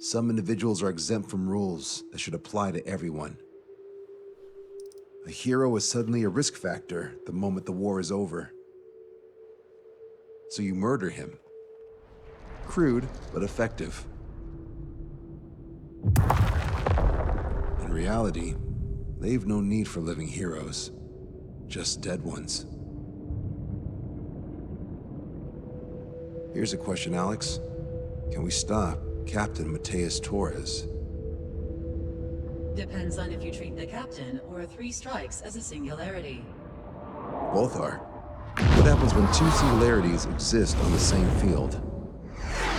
Some individuals are exempt from rules that should apply to everyone. A hero is suddenly a risk factor the moment the war is over. So you murder him. Crude, but effective. In reality, they've no need for living heroes, just dead ones. Here's a question, Alex. Can we stop Captain Mateus Torres? Depends on if you treat the captain or 3 strikes as a singularity. Both are. What happens when 2 singularities exist on the same field?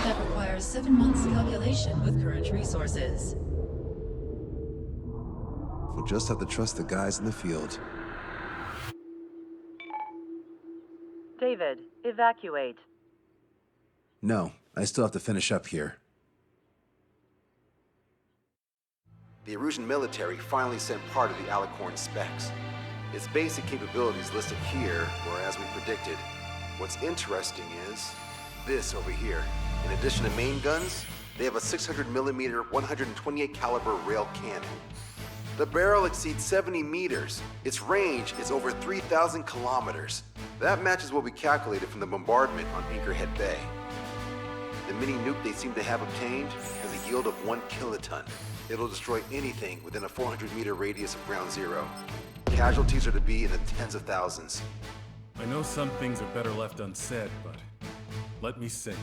That requires 7 months calculation with current resources. We'll just have to trust the guys in the field. David, evacuate. No, I still have to finish up here. The Erusian military finally sent part of the Alicorn specs. Its basic capabilities listed here were as we predicted. What's interesting is this over here. In addition to main guns, they have a 600mm 128 caliber rail cannon. The barrel exceeds 70 meters. Its range is over 3,000 kilometers. That matches what we calculated from the bombardment on Anchorhead Bay. The mini nuke they seem to have obtained has a yield of 1 kiloton. It'll destroy anything within a 400-meter radius of ground zero. Casualties are to be in the tens of thousands. I know some things are better left unsaid, but let me say it.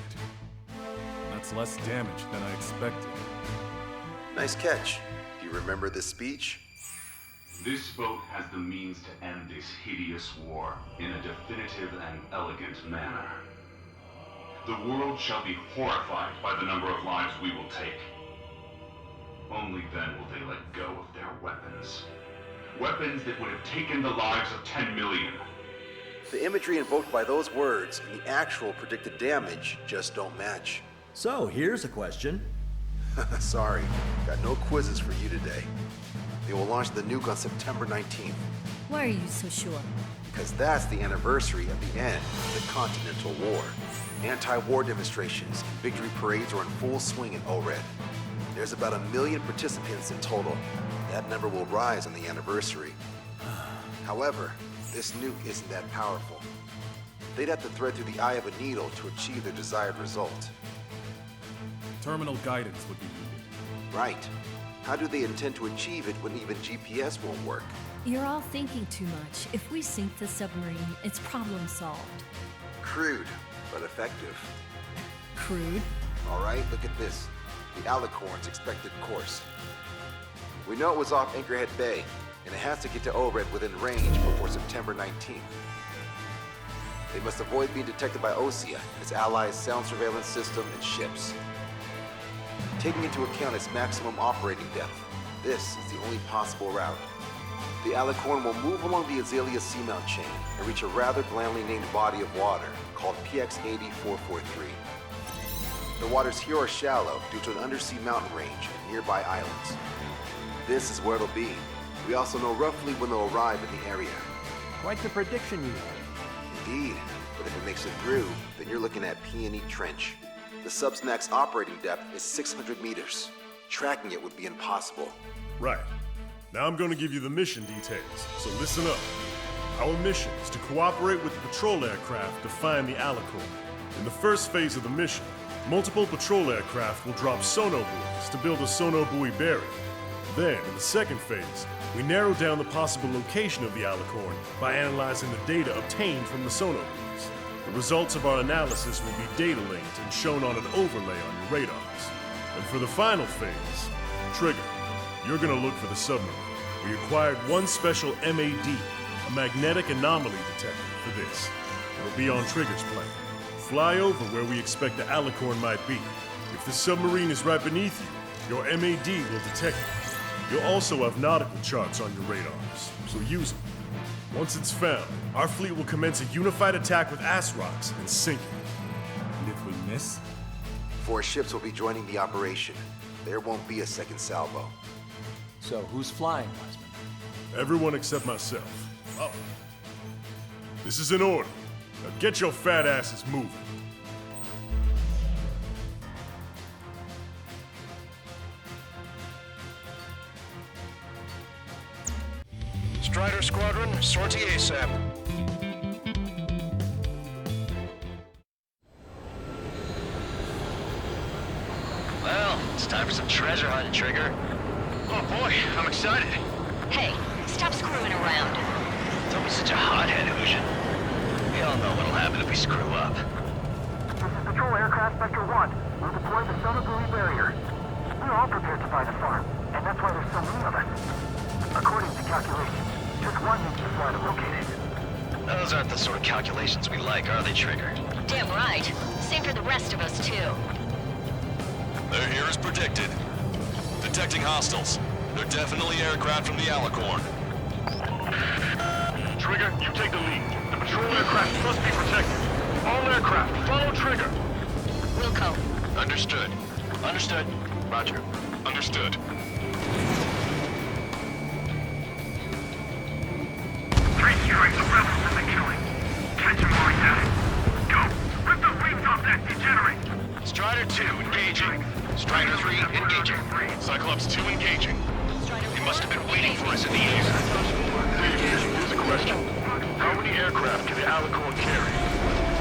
That's less damage than I expected. Nice catch. Do you remember this speech? This boat has the means to end this hideous war in a definitive and elegant manner. The world shall be horrified by the number of lives we will take. Only then will they let go of their weapons. Weapons that would have taken the lives of 10 million. The imagery invoked by those words and the actual predicted damage just don't match. So, here's a question. Sorry, got no quizzes for you today. They will launch the nuke on September 19th. Why are you so sure? Because that's the anniversary of the end of the Continental War. Anti-war demonstrations and victory parades are in full swing in ORED. There's about 1 million participants in total. That number will rise on the anniversary. However, this nuke isn't that powerful. They'd have to thread through the eye of a needle to achieve their desired result. Terminal guidance would be needed. Right. How do they intend to achieve it when even GPS won't work? You're all thinking too much. If we sink the submarine, it's problem solved. Crude, but effective. Crude? All right, look at this. The Alicorn's expected course. We know it was off Anchorhead Bay, and it has to get to ORED within range before September 19th. They must avoid being detected by Osea, its allies' sound surveillance system, and ships. Taking into account its maximum operating depth, this is the only possible route. The Alicorn will move along the Azalea seamount chain and reach a rather blandly named body of water called PX-80443. The waters here are shallow due to an undersea mountain range and nearby islands. This is where it'll be. We also know roughly when they'll arrive in the area. Quite the prediction you have. Indeed, but if it makes it through, then you're looking at Peony Trench. The Subsnac's operating depth is 600 meters. Tracking it would be impossible. Right. Now I'm going to give you the mission details, so listen up. Our mission is to cooperate with the patrol aircraft to find the Alicorn. In the first phase of the mission, multiple patrol aircraft will drop sono buoys to build a sono buoy barrier. Then, in the second phase, we narrow down the possible location of the Alicorn by analyzing the data obtained from the sono buoys. The results of our analysis will be data linked and shown on an overlay on your radars. And for the final phase, Trigger, you're gonna look for the submarine. We acquired one special MAD, a magnetic anomaly detector, for this. It'll be on Trigger's plane. Fly over where we expect the Alicorn might be. If the submarine is right beneath you, your MAD will detect it. You'll also have nautical charts on your radars, so use them. Once it's found, our fleet will commence a unified attack with ass rocks and sink it. And if we miss? 4 ships will be joining the operation. There won't be a second salvo. So, who's flying, Wiseman? Everyone except myself. Oh. This is an order. Now get your fat asses moving. Strider Squadron, sortie ASAP. Well, it's time for some treasure hunting, Trigger. Oh boy, I'm excited. Hey, stop screwing around. Don't be such a hothead, Ocean. We all know what'll happen if we screw up. This is Patrol Aircraft Vector 1. We'll deploy the Sunapuri barrier. We're all prepared to buy the farm, and that's why there's so many of us. According to calculations, just one needs to fly to locate it. Those aren't the sort of calculations we like, are they, Trigger? Damn right. Same for the rest of us, too. They're here as predicted. Detecting hostiles. They're definitely aircraft from the Alicorn. Trigger, you take the lead. The patrol aircraft must be protected. All aircraft, follow Trigger. Wilco. Understood. Understood. Roger. Understood. Three strikes, the rebels have been killing. Catch him while he's at it. Go! Rip the wings off that degenerate! Strider 2, engaging. Strider 3, engaging. Cyclops 2 engaging. He must have been waiting for us in the air. Here's a question. How many aircraft can the Alicorn carry?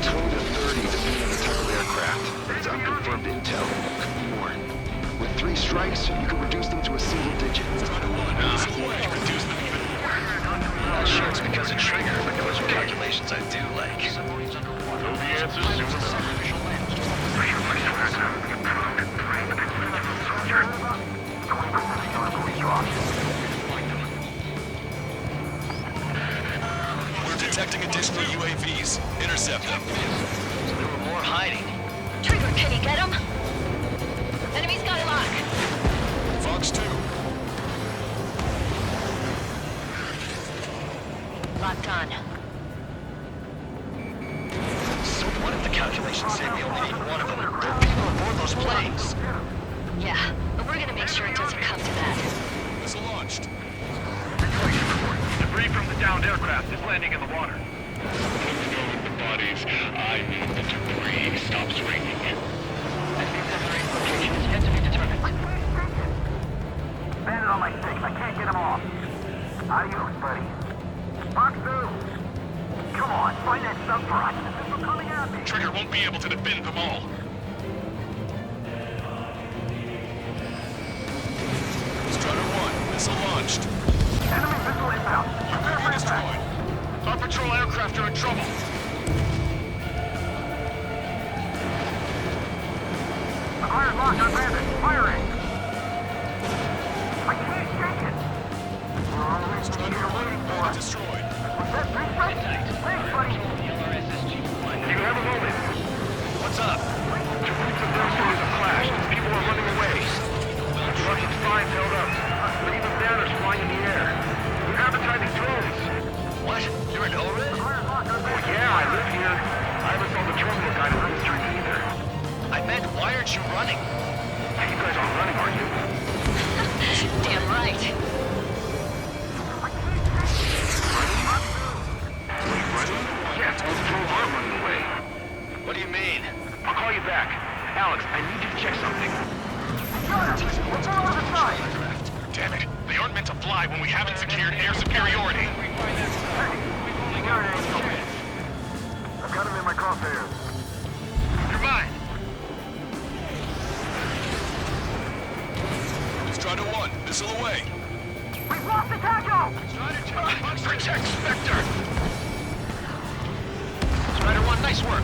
20 to 30 depending on the type of aircraft. It's unconfirmed intel. Could be more. With 3 strikes, you can reduce them to a single digit. You reduce them even more. I'm not sure it's because of Trigger, but those are calculations I do like. Know the answers soon enough. We're detecting additional UAVs. Intercept them. So there were more hiding. Trigger, can you get him? Enemy's got a lock. Fox 2. Locked on. So what if the calculations say we only need one of them? There are people aboard those planes. Yeah, but we're gonna make sure it doesn't come to that. Missile launched. Debris from the downed aircraft is landing in the water. The bodies. I mean the debris stops raining. SP-3 location is yet to be determined. Bandit on my six. I can't get him off. Adios, buddy. Fox 2! Come on, find that sub for us. They're coming at me. Trigger won't be able to defend them all. Strider 1. Missile launched. Enemy missile inbound. UAV destroyed. Our patrol aircraft are in trouble. Acquired lock on bandit. Firing. I can't shake it. Strider 1. Destroyed. Was that 3 strikes? Thanks, buddy. Do you have a moment? What's up? 2 fleets of mercenaries have clashed. People are running away. Russian spies held up. But even banners flying in the air. They're advertising drones. What? You're in Ored? Oh yeah, I live here. I haven't saw the terminal guide on the street either. I meant, why aren't you running? Hey, you guys aren't running, are you? Damn right. Yes, all the drones are running away. What do you mean? I'll call you back. Alex, I need you to check something. What's on the other side? Damn it. They aren't meant to fly when we haven't secured air superiority. I've got him in my crosshairs. You're mine. Strider 1. Missile away. We've lost the tackle! Protect Spectre. Strider 1, nice work.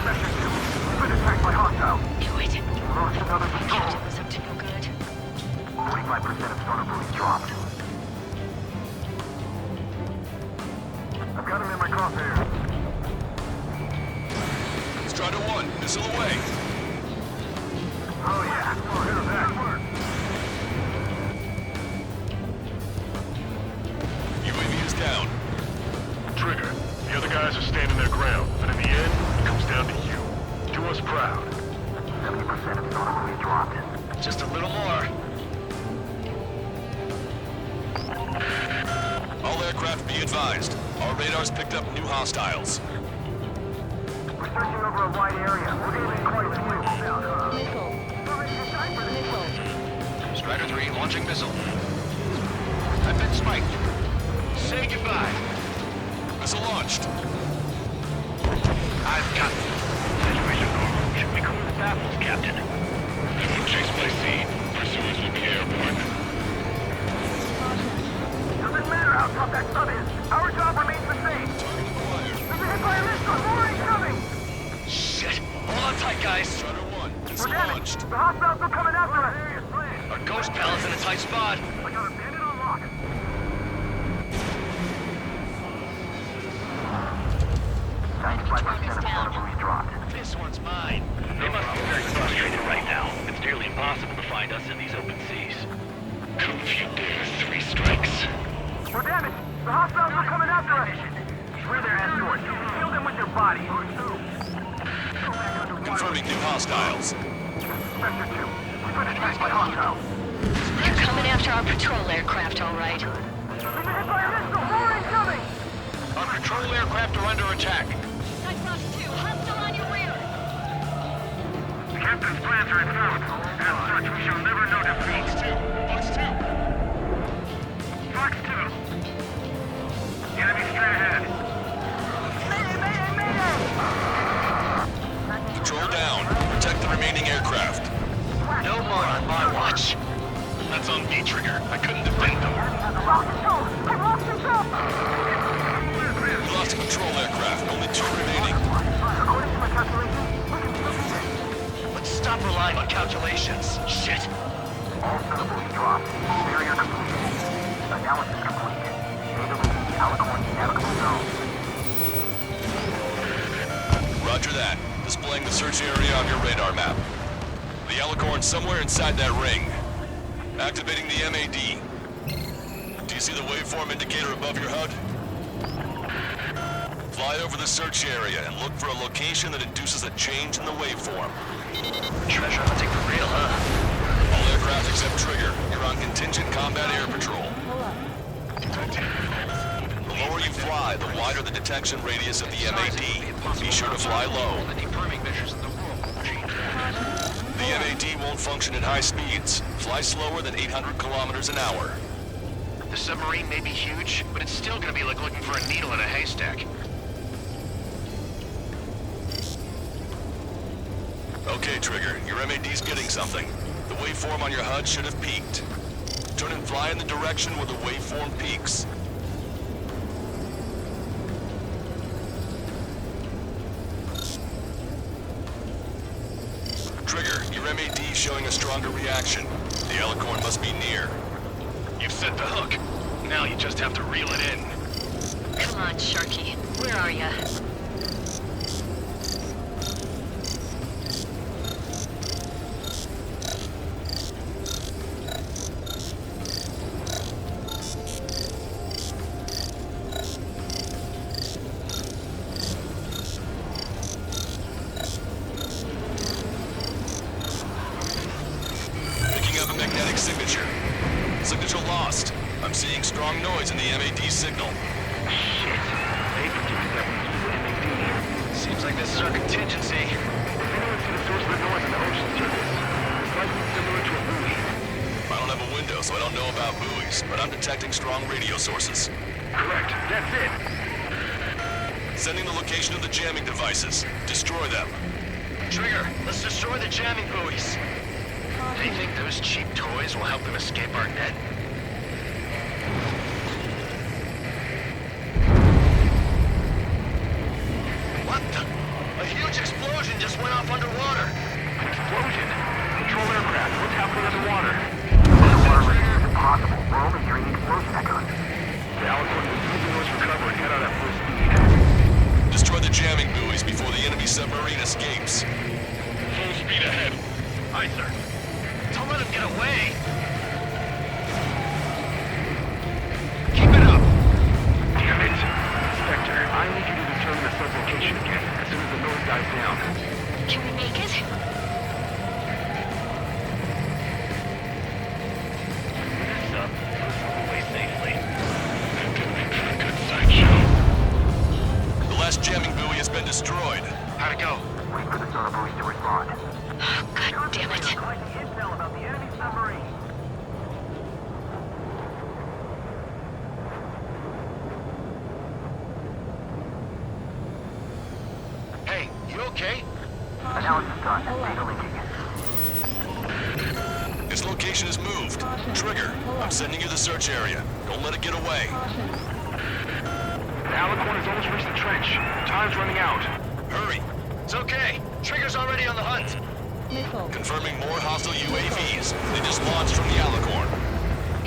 Sector 2, we've been attacked by hostiles. Knew it. Lost another patrol. Captain was up to no good. 45% of Sunapuri dropped. I've got him in my crosshairs. Strider 1. Missile away. Oh yeah, we'll hit him back. UAV is down. Trigger, the other guys are standing their ground, but in the end, it comes down to you. Do us proud. 70% of Sunapuri dropped. Just a little more. All aircraft be advised. Our radars picked up new hostiles. We're searching over a wide area. We're going to be quite a few. Strider 3, launching missile. I've been spiked. say goodbye. Missile launched. I've got this. Situation normal. Should we clear the baffles, Captain? We'll chase by sea. Pursuers will be airborne. Doesn't matter how tough that sub is. Our job remains the same. There's a hit by a missile. More incoming. Shit. Hold on tight, guys. Strider 1, missile We're damaged. launched. The hostiles are coming after us. Our ghost pal is in a tight spot. I got a bandit on lock. 95% of Sonobuoys dropped. This one's mine. They must be very frustrated right now. It's nearly impossible to find us in these open seas. Come if you dare, 3 strikes. We're damaged. The hostiles are coming after us. We're their escort. Kill them with your body. Confirming new hostiles. Sector 2. We've been attacked by hostiles. They're coming after our patrol aircraft, all right. We've been hit by a missile. More incoming. Our patrol aircraft are under attack. Night Fox 2, hostile on your rear. The captain's plans are informed. As such, we shall never know defeat. Fox 2. Fox 2. Enemy straight ahead. Mayday, mayday, mayday! Patrol down. Protect the remaining aircraft. No more on my watch. That's on me, Trigger. I couldn't defend them. Lost control! I lost control! We lost a control aircraft. Only 2 remaining. According to my calculations, we can still do this. Let's stop relying on calculations. Shit. All Sonobuoys dropped. Barrier complete. Analysis complete. Data within the Alicorn navigable zone. Roger that. Displaying the search area on your radar map. The Alicorn's somewhere inside that ring. Activating the MAD. Do you see the waveform indicator above your HUD? Fly over the search area and look for a location that induces a change in the waveform. Treasure hunting for real, huh? All aircraft except Trigger, you're on contingent combat air patrol. The lower you fly, the wider the detection radius of the MAD. Be sure to fly low. The deperming measures in the world will change. The MAD won't function at high speeds. Fly slower than 800 kilometers an hour. The submarine may be huge, but it's still gonna be like looking for a needle in a haystack. Okay, Trigger, your MAD's getting something. The waveform on your HUD should have peaked. Turn and fly in the direction where the waveform peaks. Trigger, your MAD's showing a stronger reaction. The Alicorn must be near. You've set the hook. Now you just have to reel it in. Come on, Sharky. Where are ya? Magnetic signature. Signature lost. I'm seeing strong noise in the MAD signal. Shit. They produced that MAD. Seems like this is our contingency. Anyone see the source of the noise in the ocean surface? It's likely similar to a buoy. I don't have a window, so I don't know about buoys, but I'm detecting strong radio sources. Correct. That's it. Sending the location of the jamming devices. Destroy them. Trigger, let's destroy the jamming buoys. They think those cheap toys will help them escape our net? What the? A huge explosion just went off underwater. An explosion? Control aircraft. What's happening underwater? Underwater rescue is impossible. We're only hearing explosion echoes. The Alicorn will immediately let's recover and head out at full speed. Destroy the jamming buoys before the enemy submarine escapes. Full speed ahead. Aye, sir. Don't let him get away. Keep it up. Damn it. Spectre, I need you to determine the sub's location again as soon as the noise dies down. Can we make it? This up. Away safely. Good sideshow. The last jamming buoy has been destroyed. How'd it go? Wait for the Sonobuoys to respond. Oh, God damn it. Collecting intel about the enemy submarine. location is moved. Trigger, I'm sending you the search area. Don't let it get away. The Alicorn has almost reached the trench. Time's running out. Hurry. It's okay. Trigger's already on the hunt. Confirming more hostile UAVs. They just launched from the Alicorn.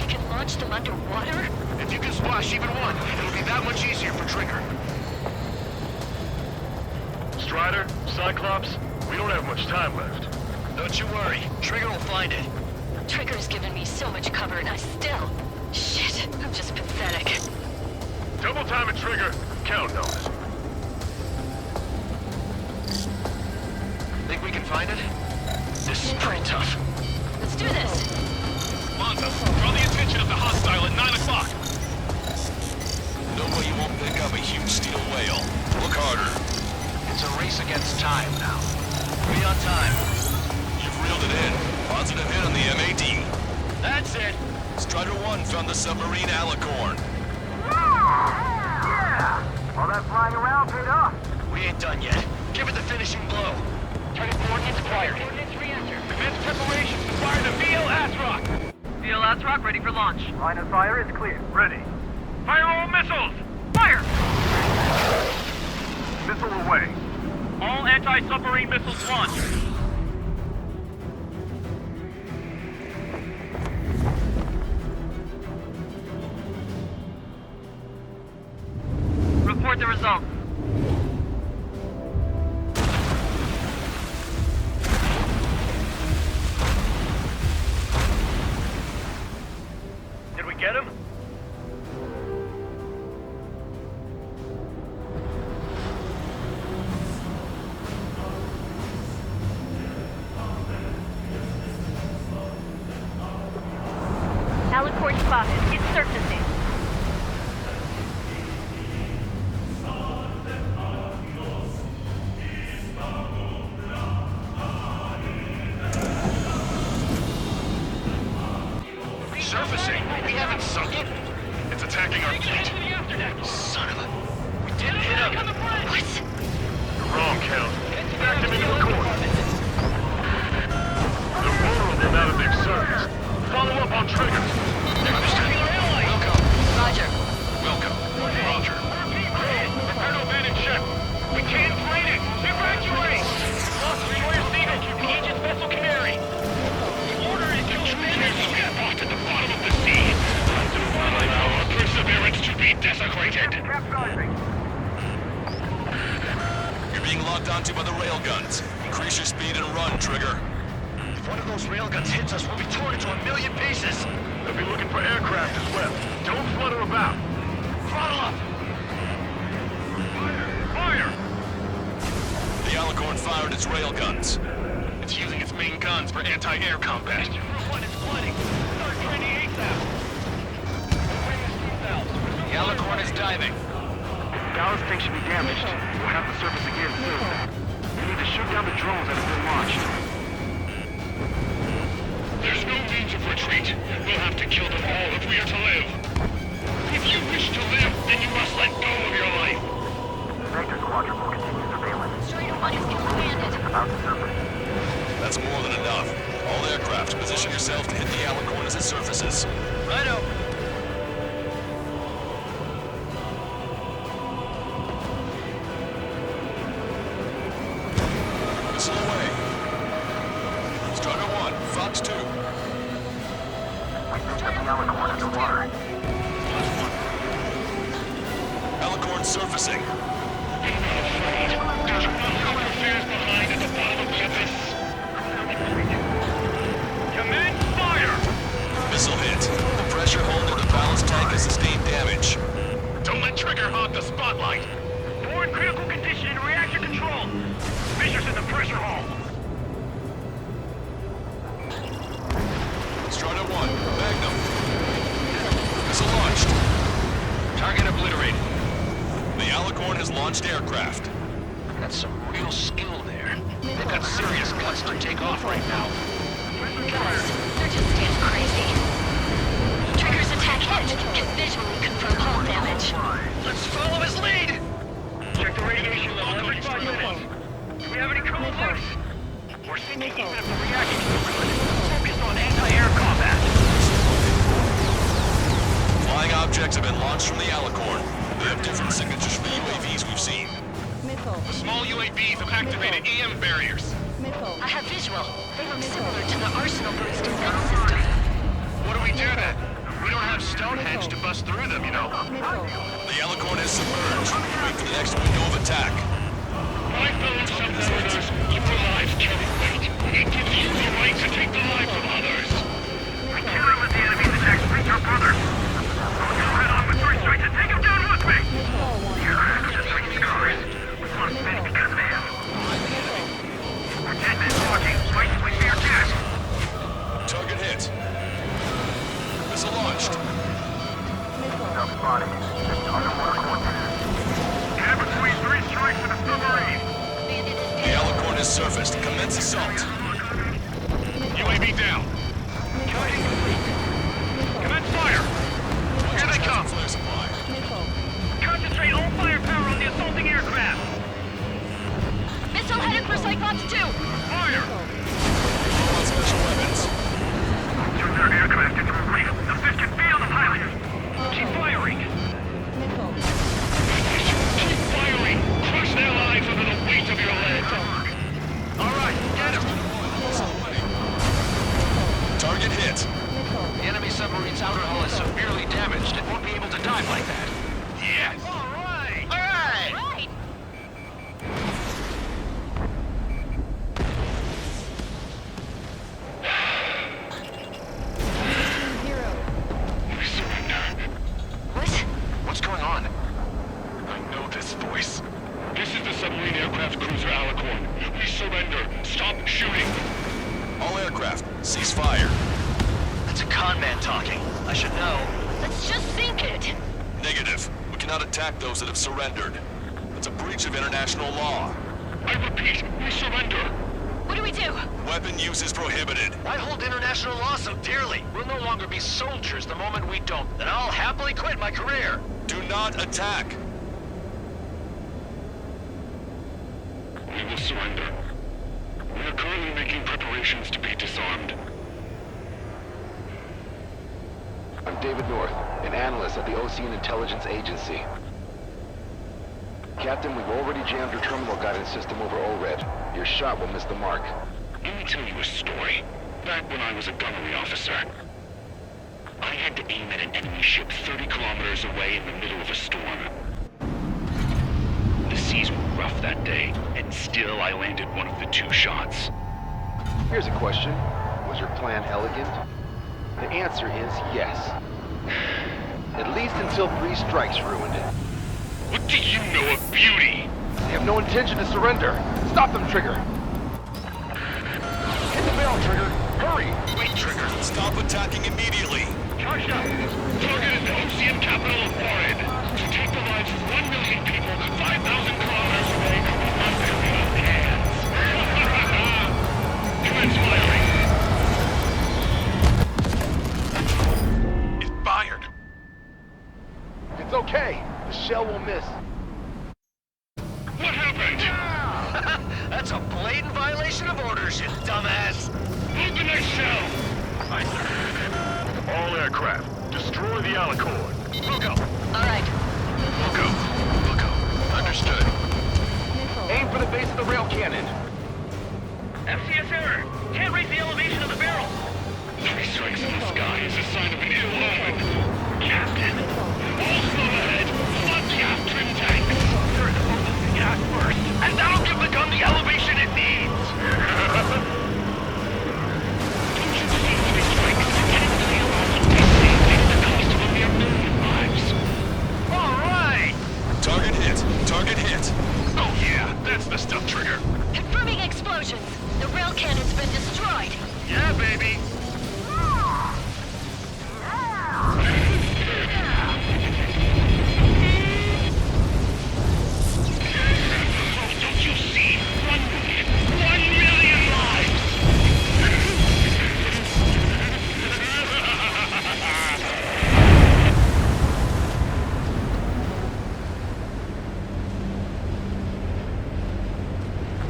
You can launch them underwater? If you can splash even one, it'll be that much easier for Trigger. Strider, Cyclops, we don't have much time left. Don't you worry. Trigger will find it. Trigger's given me so much cover and I still... Shit, I'm just pathetic. Double time and Trigger. Count on it. Think we can find it? This is pretty tough. Let's do this. Monza, draw the attention of the hostile at 9 o'clock. No way you won't pick up a huge steel whale. Look harder. It's a race against time now. Be on time. You've reeled it in. Positive hit on the MAD. That's it. Strider 1 found the submarine Alicorn. Yeah! All that flying around paid off. We ain't done yet. Give it the finishing blow. Target coordinates acquired. Commence preparations to fire the VL Asrock. VL Asrock ready for launch. Line of fire is clear. Ready. Fire all missiles! Fire! Missile away. All anti-submarine missiles launched. Report the results. Did we get him? Alicorn spotted. It's surfacing. Surfacing? We haven't sunk it. It's attacking our fleet. Son of a... We didn't hit him. What? You're wrong, Count. Back them into the core. They're vulnerable now that they've surfaced. Follow up on Trigger. Welcome. Roger. Welcome. Roger. Prepare to abandon ship. We can't fight it. Evacuate. Lost destroyer Seagull. The Aegis vessel Canary. The order is to get off to the bottom of the sea. Allow our perseverance to be desecrated. You're being locked onto by the railguns. Increase your speed and run, Trigger. If one of those railguns hits us, we'll be torn into a million pieces. They'll be looking for aircraft as well. Don't flutter about. Throttle up. Fire! The Alicorn fired its railguns. It's using its main guns for anti-air combat. Group 1 is flooding. Start training ASAP. The Alicorn is diving. Ballast tank should be damaged. We'll have to surface again soon. We need to shoot down the drones that have been launched. There's no means of retreat. We'll have to kill them all if we are to live. If you wish to live, then you must let go of your life. Vector Squadron will continue surveillance. Strider 1 is expanded. About to surface. That's more than enough. All aircraft, position yourself to hit the Alicorn as it surfaces. Righto. Missile away. Strider 1, Fox 2. We think that the Alicorn underwater. Alicorn surfacing. There's one fears behind at the bottom of the abyss. Command fire! Missile hit. The pressure hold in the ballast tank has sustained damage. Don't let Trigger hog the spotlight. We're in critical condition in reactor control. Fissures in the pressure hull. Strider 1, Magnum. Missile launched. Target obliterated. The Alicorn has launched aircraft. That's some real skill there. They've got serious guts to take off right now. Guys, they're just damn crazy. Trigger's attack hit. Can visually confirm hull damage. Let's follow his lead. Check the radiation level every 5 minutes. Do we have any code loose? We're sinking even if the reactor's good. Focus on anti-air combat. objects have been launched from the Alicorn. They have different signatures from the UAVs we've seen. The small UAVs have activated EM barriers. I have visual. They look similar to the Arsenal Group's defense system. What do we do then? We don't have Stonehenge to bust through them, you know. The Alicorn is submerged. Wait for the next window of attack. My fellow submariners, your lives carry weight. It gives you the right to take the lives of others. We cannot let the enemy's attacks reach our brother. I'll go head on with first strike and take him down with me. Just like these cars. We lost many because of him. We're 10 minutes walking. Might swing to your task. Target hit. Missile launched. Now spotted. Underwater coordinates. Get between 3 strikes and a submarine. The Alicorn is surfaced. Commence assault. UAV down. Charging complete. Commence fire. Here they come. Flare supply. Concentrate all firepower on the assaulting aircraft. Missile headed for Cyclops 2. Fire! All on special weapons. Turn their aircraft into a reef. The fish can feel the pilot. Keep firing. Keep firing. Crush their lives under the weight of your lead. All right, get him. Target hit. The enemy submarine's outer hull is severely damaged. It won't be able to dive like that. Yes. All right. All right! Right. We surrender. What? What's going on? I know this voice. This is the submarine aircraft cruiser Alicorn. We surrender. Stop shooting. All aircraft, cease fire. That's a con man talking. I should know. Let's just sink it. Negative. We cannot attack those that have surrendered. It's a breach of international law. I repeat, we surrender. What do we do? Weapon use is prohibited. Why hold international law so dearly? We'll no longer be soldiers the moment we don't. Then I'll happily quit my career. Do not attack. We will surrender. We are currently making preparations to be disarmed. I'm David North, an analyst at the Ocean Intelligence Agency. Captain, we've already jammed your terminal guidance system over ORED. Your shot will miss the mark. Let me tell you a story. Back when I was a gunnery officer, I had to aim at an enemy ship 30 kilometers away in the middle of a storm. The seas were rough that day, and still I landed one of the 2 shots. Here's a question. Was your plan elegant? The answer is yes. At least until 3 strikes ruined it. What do you know of beauty? They have no intention to surrender. Stop them, Trigger. Hit the barrel, Trigger. Hurry. Wait, Trigger. Stop attacking immediately. Charged up. Target is the OCM capital of Warren. To take the lives of 1 million people 5,000 kilometers away under your hands. Commence firing. It fired. It's okay. The shell will miss. What happened? That's a blatant violation of orders, you dumbass. Move the next shell. All aircraft, destroy the Alicorn. We'll go. All right. We'll go. We'll go. Understood. Aim for the base of the rail cannon. FCS error. Can't raise the elevation of the barrel. 3 strikes in the sky is a sign of an ill omen. Captain, all slow ahead. Flood the aft trim tanks. You're supposed to see gas first, and that'll give the gun the elevation it needs. Don't you see 3 strikes? Can't realize what they saved at the cost of a mere 1,000,000 lives. All right. Target hit. Target hit. Oh yeah, that's the stuff, Trigger. Confirming explosions. The rail cannon's been destroyed. Yeah, baby. Don't you see? 1 million lives!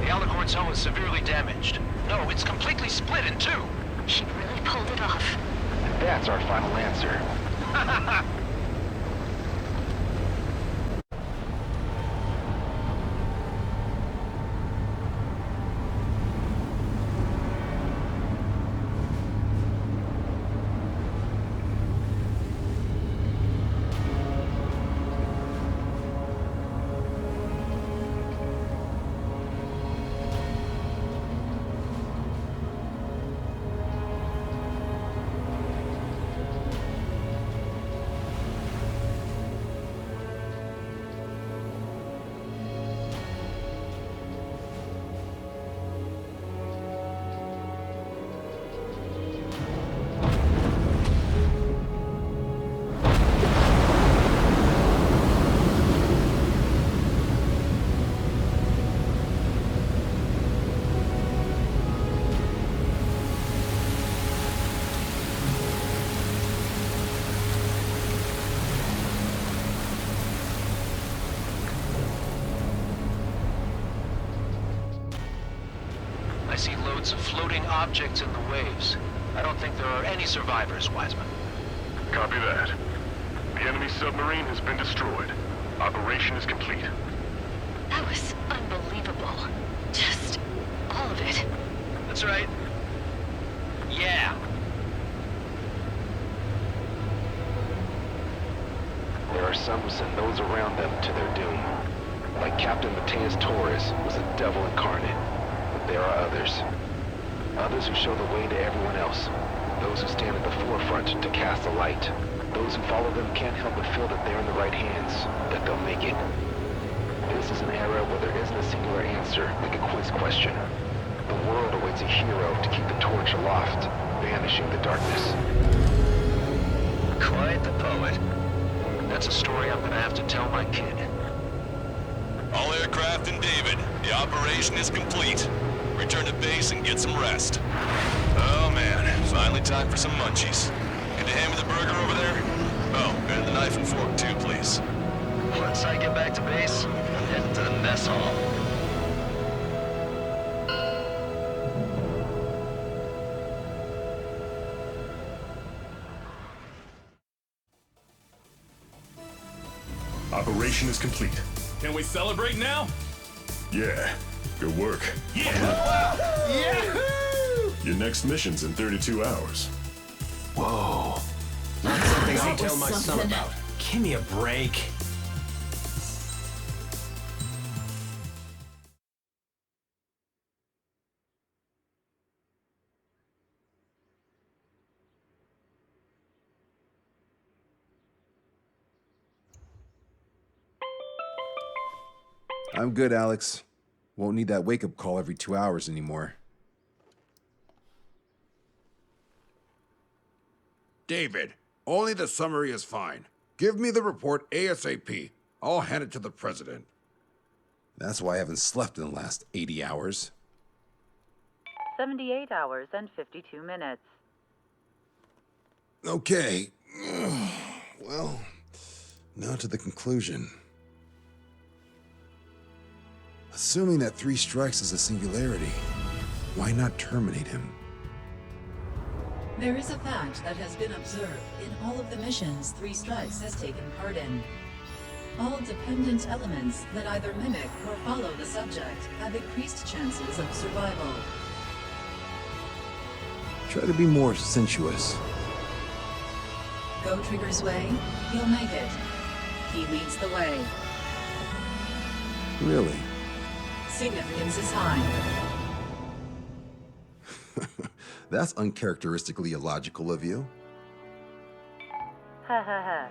The Alicorn's hull is severely damaged. No, it's completely split in 2. She really pulled it off. That's our final answer. floating objects in the waves. I don't think there are any survivors, Wiseman. Copy that. The enemy submarine has been destroyed. Operation is complete. That was unbelievable. Just all of it. That's right. Yeah. There are some who send those around them to their doom. Like Captain Mateus Torres was a devil incarnate. But there are others. Others who show the way to everyone else. Those who stand at the forefront to cast the light. Those who follow them can't help but feel that they're in the right hands, that they'll make it. This is an era where there isn't a singular answer, like a quiz question. The world awaits a hero to keep the torch aloft, banishing the darkness. Quite the poet. That's a story I'm gonna have to tell my kid. All aircraft in David, the operation is complete. Return to base and get some rest. Oh man, finally time for some munchies. Could you hand me the burger over there? Oh, and the knife and fork too, please. Once I get back to base, I'm heading to the mess hall. Operation is complete. Can we celebrate now? Yeah. Good work. Yeah! Yahoo! Your next mission's in 32 hours. Whoa. Not something I'll That was tell my son something. about. Give me a break. I'm good, Alex. Won't need that wake-up call every 2 hours anymore. David, only the summary is fine. Give me the report ASAP. I'll hand it to the president. That's why I haven't slept in the last 80 hours. 78 hours and 52 minutes. Okay. Well, now to the conclusion. Assuming that 3 strikes is a singularity, why not terminate him? There is a fact that has been observed in all of the missions 3 Strikes has taken part in. All dependent elements that either mimic or follow the subject have increased chances of survival. Try to be more sensuous. Go Trigger's way, he'll make it. He leads the way. Really? Significance is high. That's uncharacteristically illogical of you. Ha ha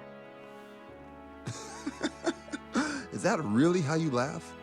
ha. Is that really how you laugh?